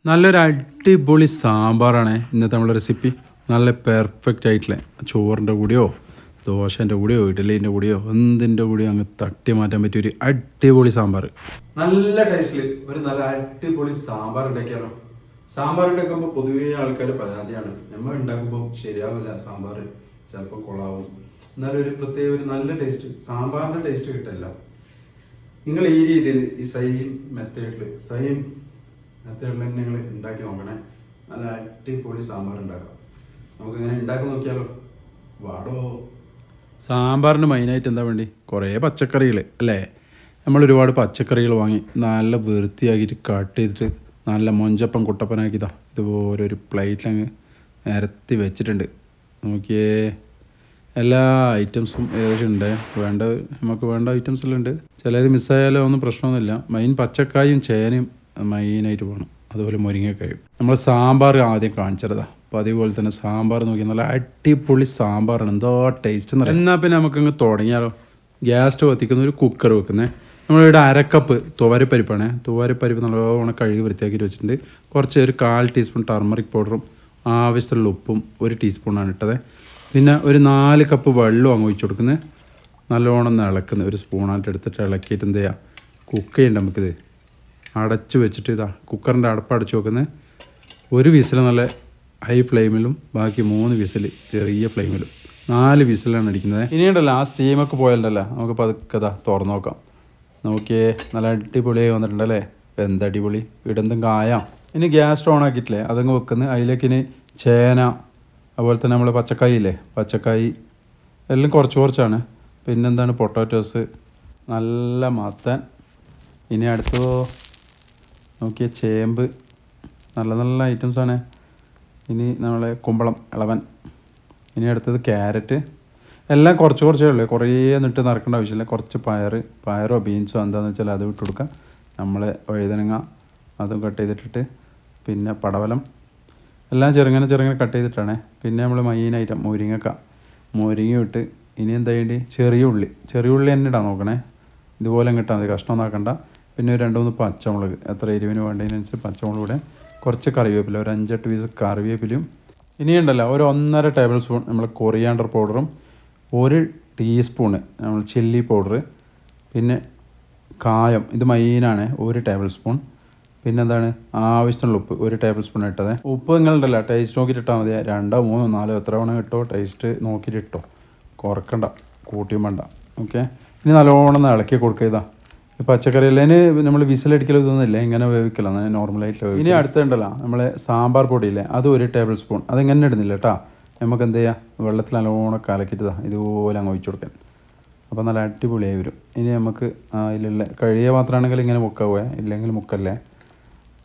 നല്ലൊരു അടിപൊളി സാമ്പാറാണ് ഇന്നത്തെ നമ്മളെ റെസിപ്പി. നല്ല പെർഫെക്റ്റ് ആയിട്ടുള്ള ചോറിൻ്റെ കൂടെയോ ദോശൻ്റെ കൂടെയോ ഇഡ്ഡലീൻ്റെ കൂടെയോ എന്തിൻ്റെ കൂടെയോ അങ്ങ് തട്ടി മാറ്റാൻ പറ്റിയ ഒരു അടിപൊളി സാമ്പാർ. നല്ല ടേസ്റ്റിൽ ഒരു നല്ല അടിപൊളി സാമ്പാർ ഉണ്ടാക്കിയാലോ. സാമ്പാർ ഉണ്ടാക്കുമ്പോൾ പൊതുവേ ആൾക്കാർ പരാതിയാണ്, നമ്മൾ ഉണ്ടാക്കുമ്പോൾ ശരിയാവില്ല, സാമ്പാർ ചിലപ്പോൾ കൊളാവും. എന്നാലും ഒരു പ്രത്യേക ഒരു നല്ല ടേസ്റ്റ്, സാമ്പാറിൻ്റെ ടേസ്റ്റ് കിട്ടില്ല. നിങ്ങൾ ഈ രീതിയിൽ ഈ സെയിം മെത്തേഡിൽ തന്നെ നിങ്ങൾ ഉണ്ടാക്കി നോക്കണേ. നല്ല അടിപൊളി സാമ്പാർ ഉണ്ടാക്കാം. നമുക്കിങ്ങനെ ഉണ്ടാക്കി നോക്കിയാലോ. വാടോ. സാമ്പാറിന് മെയിനായിട്ട് എന്താ വേണ്ടി? കുറേ പച്ചക്കറികൾ അല്ലേ. നമ്മൾ ഒരുപാട് പച്ചക്കറികൾ വാങ്ങി നല്ല വൃത്തിയാക്കിയിട്ട് കട്ട് ചെയ്തിട്ട് നല്ല മൊഞ്ചപ്പം കുട്ടപ്പനാക്കിയതാ ഇതുപോലെ ഒരു പ്ലേറ്റിലങ്ങ് നിരത്തി വെച്ചിട്ടുണ്ട്. നോക്കിയേ, എല്ലാ ഐറ്റംസും ഏകദേശം ഉണ്ട്. നമുക്ക് വേണ്ട ഐറ്റംസ് എല്ലാം ഉണ്ട്. ചിലത് മിസ്സായാലോ ഒന്നും പ്രശ്നമൊന്നുമില്ല. മെയിൻ പച്ചക്കായും ചേനയും മെയിനായിട്ട് വേണം, അതുപോലെ മുരിങ്ങക്കായും. നമ്മൾ സാമ്പാർ ആദ്യം കാണിച്ചതാ. അപ്പോൾ അതേപോലെ തന്നെ സാമ്പാർ നോക്കി നല്ല അടിപൊളി സാമ്പാറാണ്. എന്തോ ടേസ്റ്റ് എന്ന് പറയുന്നത്. എന്നാൽ പിന്നെ നമുക്കങ്ങ് തുടങ്ങിയാലോ. ഗ്യാസ് സ്റ്റവ് കത്തിക്കുന്ന ഒരു കുക്കർ വെക്കുന്നത്. നമ്മളിവിടെ അരക്കപ്പ് തുവരപ്പരിപ്പാണ്. തുവരപ്പരിപ്പ് നല്ലോണം കഴുകി വൃത്തിയാക്കിയിട്ട് വെച്ചിട്ടുണ്ട്. കുറച്ച് ഒരു 1/4 ടീസ്പൂൺ ടർമറിക് പൗഡറും ആവശ്യത്തിലുള്ള ഉപ്പും 1 ടീസ്പൂണാണ് ഇട്ടത്. പിന്നെ ഒരു 4 കപ്പ് വെള്ളം അങ്ങ് ഒഴിച്ച് കൊടുക്കുന്നത്. നല്ലോണം ഇളക്കുന്നത് ഒരു സ്പൂണായിട്ട് എടുത്തിട്ട് ഇളക്കിയിട്ട് എന്ത് ചെയ്യുക, കുക്ക് ചെയ്യണ്ട. നമുക്കിത് അടച്ച് വെച്ചിട്ട് കുക്കറിൻ്റെ അടപ്പ് അടച്ച് വെക്കുന്നത്. ഒരു വിസിൽ നല്ല ഹൈ ഫ്ലെയിമിലും ബാക്കി 3 വിസിൽ ചെറിയ ഫ്ലെയിമിലും 4 വിസിലാണ് അടിക്കുന്നത്. ഇനിയുണ്ടല്ലോ ആ സ്റ്റീമൊക്കെ പോയാലുണ്ടല്ലോ നമുക്ക് പതുക്കെ തുറന്ന് നോക്കാം. നോക്കിയേ, നല്ല അടിപൊളിയായി വന്നിട്ടുണ്ടല്ലേ. എന്തടിപൊളി. ഇടെന്തും കായാം. ഇനി ഗ്യാസ് ഓൺ ആക്കിയിട്ടില്ലേ അതങ്ങ് വെക്കുന്നത്. അതിലേക്ക് ഇനി ചേന, അതുപോലെ തന്നെ നമ്മൾ പച്ചക്കായി എല്ലാം കുറച്ചാണ്. പിന്നെന്താണ് പൊട്ടാറ്റോസ്, നല്ല മത്തൻ. ഇനി അടുത്തതോ നോക്കിയ ചേമ്പ്, നല്ല ഐറ്റംസാണ്. ഇനി നമ്മളെ കുമ്പളം ഇളവൻ. ഇനി അടുത്തത് ക്യാരറ്റ്. എല്ലാം കുറച്ചേ ഉള്ളൂ, കുറേ നിട്ട് നിറക്കേണ്ട ആവശ്യമില്ല. കുറച്ച് പയറോ ബീൻസോ എന്താണെന്ന് വെച്ചാൽ അത് ഇട്ട് കൊടുക്കാം. നമ്മൾ വഴുതനങ്ങ അതും കട്ട് ചെയ്തിട്ടിട്ട്, പിന്നെ പടവലം എല്ലാം ചെറുങ്ങനെ കട്ട് ചെയ്തിട്ടാണ്. പിന്നെ നമ്മൾ മെയിൻ ഐറ്റം മുരിങ്ങ ഇട്ട്. ഇനി എന്താ വേണ്ടി? ചെറിയ ഉള്ളി തന്നെ ഇടാൻ നോക്കണേ. ഇതുപോലെ ഇട്ടാൽ മതി, കഷ്ണം ആക്കണ്ട. പിന്നെ ഒരു 2-3 പച്ചമുളക്, എത്ര എരിവിന് വേണ്ടതിനനുസരിച്ച് പച്ചമുളക് കൂടെ. കുറച്ച് കറിവേപ്പില, ഒരു 5-8 പീസ് കറിവേപ്പിലയും. ഇനിയുണ്ടല്ലോ ഒരു 1.5 ടേബിൾ സ്പൂൺ നമ്മൾ കൊറിയാണ്ടർ പൗഡറും, 1 ടീസ്പൂണ് നമ്മൾ ചില്ലി പൗഡർ, പിന്നെ കായം, ഇത് മെയിനാണ്, 1 ടേബിൾ സ്പൂൺ. പിന്നെന്താണ് ആവശ്യത്തിനുള്ള ഉപ്പ്, 1 ടേബിൾ സ്പൂൺ ഇട്ടത്. ഉപ്പ് നിങ്ങളുണ്ടല്ലോ ടേസ്റ്റ് നോക്കിയിട്ട് ഇട്ടാൽ മതി. 2, 3, 4 എത്ര വേണം ഇട്ടോ, ടേസ്റ്റ് നോക്കിയിട്ട് ഇട്ടോ, കുറക്കണ്ട, കൂട്ടിയും വേണ്ട. ഓക്കെ. ഇനി നല്ലോണം ഇളക്കി കൊടുക്കുക. ഈ പച്ചക്കറിയിലേന് നമ്മൾ വിസിലടിക്കലോ ഇതൊന്നുമില്ല, ഇങ്ങനെ വേവിക്കല, നോർമലായിട്ട് വേവിക്കും. ഇനി അടുത്തുണ്ടല്ലോ നമ്മളെ സാമ്പാർ പൊടിയില്ലേ, അത് 1 ടേബിൾ സ്പൂൺ. അതെങ്ങനെ ഇടുന്നില്ല കേട്ടോ. നമുക്ക് എന്ത് ചെയ്യുക, വെള്ളത്തിൽ നല്ലോണം കലക്കിയിട്ട് ഇതുപോലെ അങ്ങ് ഒഴിച്ചു കൊടുക്കാൻ. അപ്പോൾ നല്ല അടിപൊളിയായി വരും. ഇനി നമുക്ക് ഇതിലുള്ള കഴിയ പാത്രമാണെങ്കിൽ ഇങ്ങനെ മുക്കാവേ, ഇല്ലെങ്കിൽ മുക്കല്ലേ.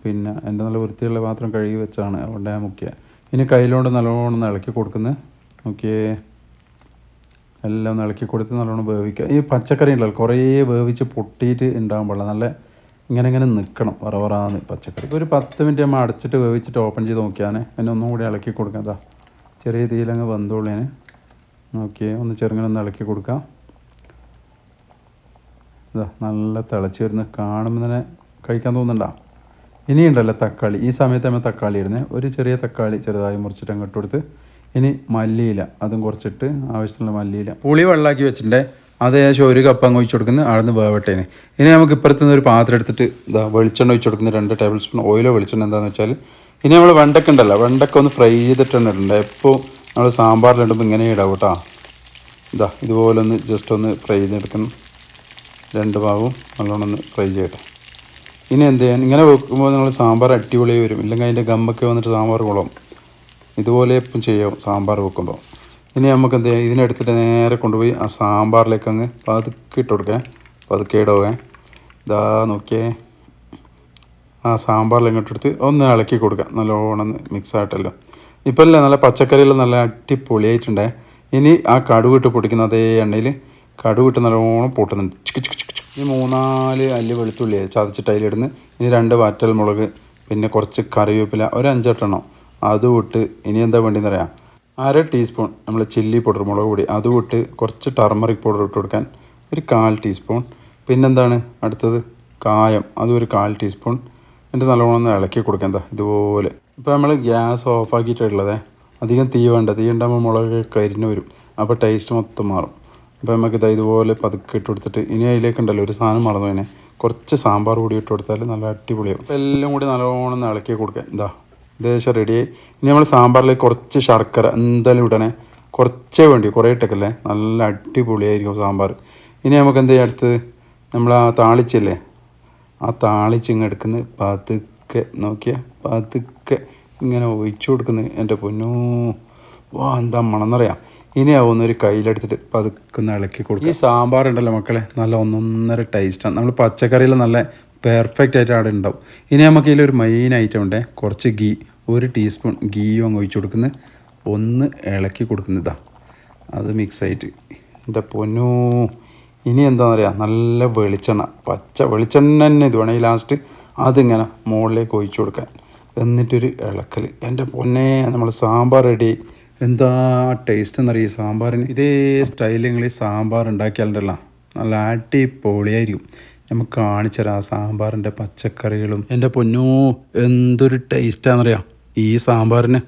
പിന്നെ എൻ്റെ നല്ല വൃത്തിയുള്ള പാത്രം കഴുകി വെച്ചാണ്, അതുകൊണ്ട് ഞാൻ മുക്കിയ. ഇനി കയ്യിലോണ്ട് നല്ലോണം ഇളക്കി കൊടുക്കുന്നത്. നോക്കിയേ, എല്ലാം ഇളക്കി കൊടുത്ത് നല്ലോണം വേവിക്കുക. ഈ പച്ചക്കറി ഉണ്ടല്ലോ കുറേ വേവിച്ച് പൊട്ടിയിട്ട് ഉണ്ടാകാൻ പാടില്ല, നല്ല ഇങ്ങനെ നിൽക്കണം വറവറാന്ന് പച്ചക്കറി. ഒരു 10 മിനിറ്റ് നമ്മൾ അടച്ചിട്ട് വേവിച്ചിട്ട് ഓപ്പൺ ചെയ്ത് നോക്കിയാൽ എന്നെ ഒന്നും കൂടി ഇളക്കി കൊടുക്കാം. ചെറിയ തീയിലങ്ങ് വെന്തോളിയാണ്. നോക്കിയേ, ഒന്ന് ചെറുങ്ങനെ ഇളക്കി കൊടുക്കാം. നല്ല തിളച്ച് വരുന്ന കാണുമ്പോൾ തന്നെ കഴിക്കാൻ തോന്നുന്നുണ്ടോ. ഇനിയുണ്ടല്ലോ തക്കാളി. ഈ സമയത്ത് നമ്മൾ തക്കാളി ഇടുന്നത്. ഒരു ചെറിയ തക്കാളി ചെറുതായി മുറിച്ചിട്ട് അങ്ങോട്ട് കൊടുത്ത്. ഇനി മല്ലിയില, അതും കുറച്ചിട്ട് ആവശ്യത്തിനുള്ള മല്ലിയില. പുളി വെള്ളമാക്കി വെച്ചിട്ടുണ്ട്. അത് ഏകദേശം 1 കപ്പ് അങ്ങ് ഒഴിച്ച് കൊടുക്കുന്നത്. അവിടെ നിന്ന് വേവട്ടേന്. ഇനി നമുക്ക് ഇപ്പുറത്തുനിന്ന് ഒരു പാത്രം എടുത്തിട്ട് വെളിച്ചെണ്ണ ഒഴിച്ച് കൊടുക്കുന്നത്. 2 ടേബിൾ സ്പൂൺ ഓയിലോ വെളിച്ചെണ്ണ. എന്താണെന്ന് വെച്ചാൽ ഇനി നമ്മൾ വെണ്ടക്ക ഉണ്ടല്ലോ, വെണ്ടക്ക ഒന്ന് ഫ്രൈ ചെയ്തിട്ടാണ് ഇടേണ്ടത്. എപ്പോൾ നമ്മൾ സാമ്പാറിലിടുമ്പോൾ ഇങ്ങനെ ഇടാവും കേട്ടോ. ഇതുപോലെ ഒന്ന് ജസ്റ്റ് ഒന്ന് ഫ്രൈ ചെയ്തെടുക്കണം. 2 ഭാഗവും നല്ലോണം ഒന്ന് ഫ്രൈ ചെയ്യട്ടെ. ഇനി എന്ത് ചെയ്യാൻ, ഇങ്ങനെ വെക്കുമ്പോൾ നമ്മൾ സാമ്പാർ അടിപൊളി വരും. ഇല്ലെങ്കിൽ അതിൻ്റെ ഗമ്മൊക്കെ വന്നിട്ട് സാമ്പാർ കുളം. ഇതുപോലെ ഇപ്പം ചെയ്യാം സാമ്പാർ വെക്കുമ്പോൾ. ഇനി നമുക്ക് എന്ത് ചെയ്യാം, ഇതിനെടുത്തിട്ട് നേരെ കൊണ്ടുപോയി ആ സാമ്പാറിലേക്ക് അങ്ങ് പതുക്കെ ഇട്ട് കൊടുക്കുക. പതുക്കെ ഇടുക. നോക്കിയേ, ആ സാമ്പാറിൽ ഇങ്ങോട്ട് എടുത്ത് ഒന്ന് ഇളക്കി കൊടുക്കുക. നല്ലോണം മിക്സ് ആയിട്ടല്ലോ. ഇപ്പം അല്ലേ നല്ല പച്ചക്കറിയെല്ലാം നല്ല അടിപൊളിയായിട്ടുണ്ടേ. ഇനി ആ കടുവിട്ട് പൊടിക്കുന്ന അതേ എണ്ണയിൽ കടുവിട്ട് നല്ലോണം പൊട്ടുന്നുണ്ട്. ഇനി 3-4 അല്ലി വെളുത്തുള്ളി ചതച്ചിട്ട് അതിലിടുന്നു. ഇനി 2 വറ്റൽ മുളക്, പിന്നെ കുറച്ച് കറിവേപ്പില, ഒരു 5-8 എണ്ണം അതും ഇട്ട്. ഇനി എന്താ വേണ്ടിയെന്ന് പറയാം, 1/2 ടീസ്പൂൺ നമ്മൾ ചില്ലി പൗഡർ, മുളക് പൊടി അതും ഇട്ട്. കുറച്ച് ടർമറിക് പൗഡർ ഇട്ട് കൊടുക്കാൻ, ഒരു 1/4 ടീസ്പൂൺ. പിന്നെന്താണ് അടുത്തത്, കായം, അതും ഒരു 1/4 ടീസ്പൂൺ. എന്നിട്ട് നല്ലോണം ഒന്ന് ഇളക്കി കൊടുക്കാം. എന്താ ഇതുപോലെ. ഇപ്പോൾ നമ്മൾ ഗ്യാസ് ഓഫാക്കിയിട്ടുള്ളതേ, അധികം തീ വേണ്ട. തീ ഉണ്ടാകുമ്പോൾ മുളക് കരിഞ്ഞ് വരും, അപ്പോൾ ടേസ്റ്റ് മൊത്തം മാറും. അപ്പോൾ നമുക്ക് ഇതാ ഇതുപോലെ പതുക്കെ ഇട്ട് കൊടുത്തിട്ട് ഇനി അതിലേക്കുണ്ടല്ലോ ഒരു സാധനം മറന്നു തന്നെ, കുറച്ച് സാമ്പാർ കൂടി ഇട്ട് കൊടുത്താൽ നല്ല അടിപൊളിയാവും. അപ്പോൾ എല്ലാം കൂടി നല്ലോണം ഒന്ന് ഇളക്കി കൊടുക്കുക. എന്താ ഏകദേശം റെഡിയായി. ഇനി നമ്മൾ സാമ്പാറിലേക്ക് കുറച്ച് ശർക്കര എന്തായാലും ഇടണേ, കുറച്ചേ വേണ്ടി, കുറേ ഇട്ടേക്കല്ലേ, നല്ല അടിപൊളിയായിരിക്കും സാമ്പാർ. ഇനി നമുക്ക് എന്ത് ചെയ്യാം, അടുത്ത് നമ്മൾ ആ താളിച്ചില്ലേ, ആ താളിച്ചിങ്ങ് എടുക്കുന്നത് പതുക്കെ നോക്കിയാൽ പതുക്കെ ഇങ്ങനെ ഒഴിച്ചു കൊടുക്കുന്നത്. എൻ്റെ പൊന്നോ, വാ എന്താ മണമെന്നറിയാം. ഇനി ആവുന്നൊരു കയ്യിലെടുത്തിട്ട് പതുക്കെ ഇളക്കി കൊടുക്കും. ഈ സാമ്പാർ ഉണ്ടല്ലോ മക്കളെ, നല്ല ഒന്നൊന്നര ടേസ്റ്റാണ്. നമ്മൾ പച്ചക്കറിയിൽ നല്ല പെർഫെക്റ്റ് ആയിട്ട് അവിടെ ഉണ്ടാവും. ഇനി നമുക്ക് ഇതിലൊരു മെയിൻ ഐറ്റം ഉണ്ട്, കുറച്ച് ഗീ, 1 ടീസ്പൂൺ ഗീയും അങ്ങ് ഒഴിച്ചു കൊടുക്കുന്നത്, ഒന്ന് ഇളക്കി കൊടുക്കുന്നതാണ്. അത് മിക്സായിട്ട് എൻ്റെ പൊന്നോ. ഇനി എന്താണെന്ന് അറിയാം, നല്ല വെളിച്ചെണ്ണ, പച്ച വെളിച്ചെണ്ണ തന്നെ ഇത് വേണം. ഈ ലാസ്റ്റ് അതിങ്ങനെ മുകളിലേക്ക് ഒഴിച്ചു കൊടുക്കാൻ, എന്നിട്ടൊരു ഇളക്കൽ. എൻ്റെ പൊന്നെ, നമ്മൾ സാമ്പാർ റെഡി. എന്താ ടേസ്റ്റ് എന്നറിയാം ഈ സാമ്പാറിന്. ഇതേ സ്റ്റൈലിൽ നിങ്ങൾ ഈ സാമ്പാർ ഉണ്ടാക്കിയാലുണ്ടല്ലോ നല്ല അടിപൊളിയായിരിക്കും. നമുക്ക് കാണിച്ചു തരാം ആ സാമ്പാറിൻ്റെ പച്ചക്കറികളും. എൻ്റെ പൊന്നോ, എന്തൊരു ടേസ്റ്റാണെന്നറിയാം ഈ സാമ്പാറിന്.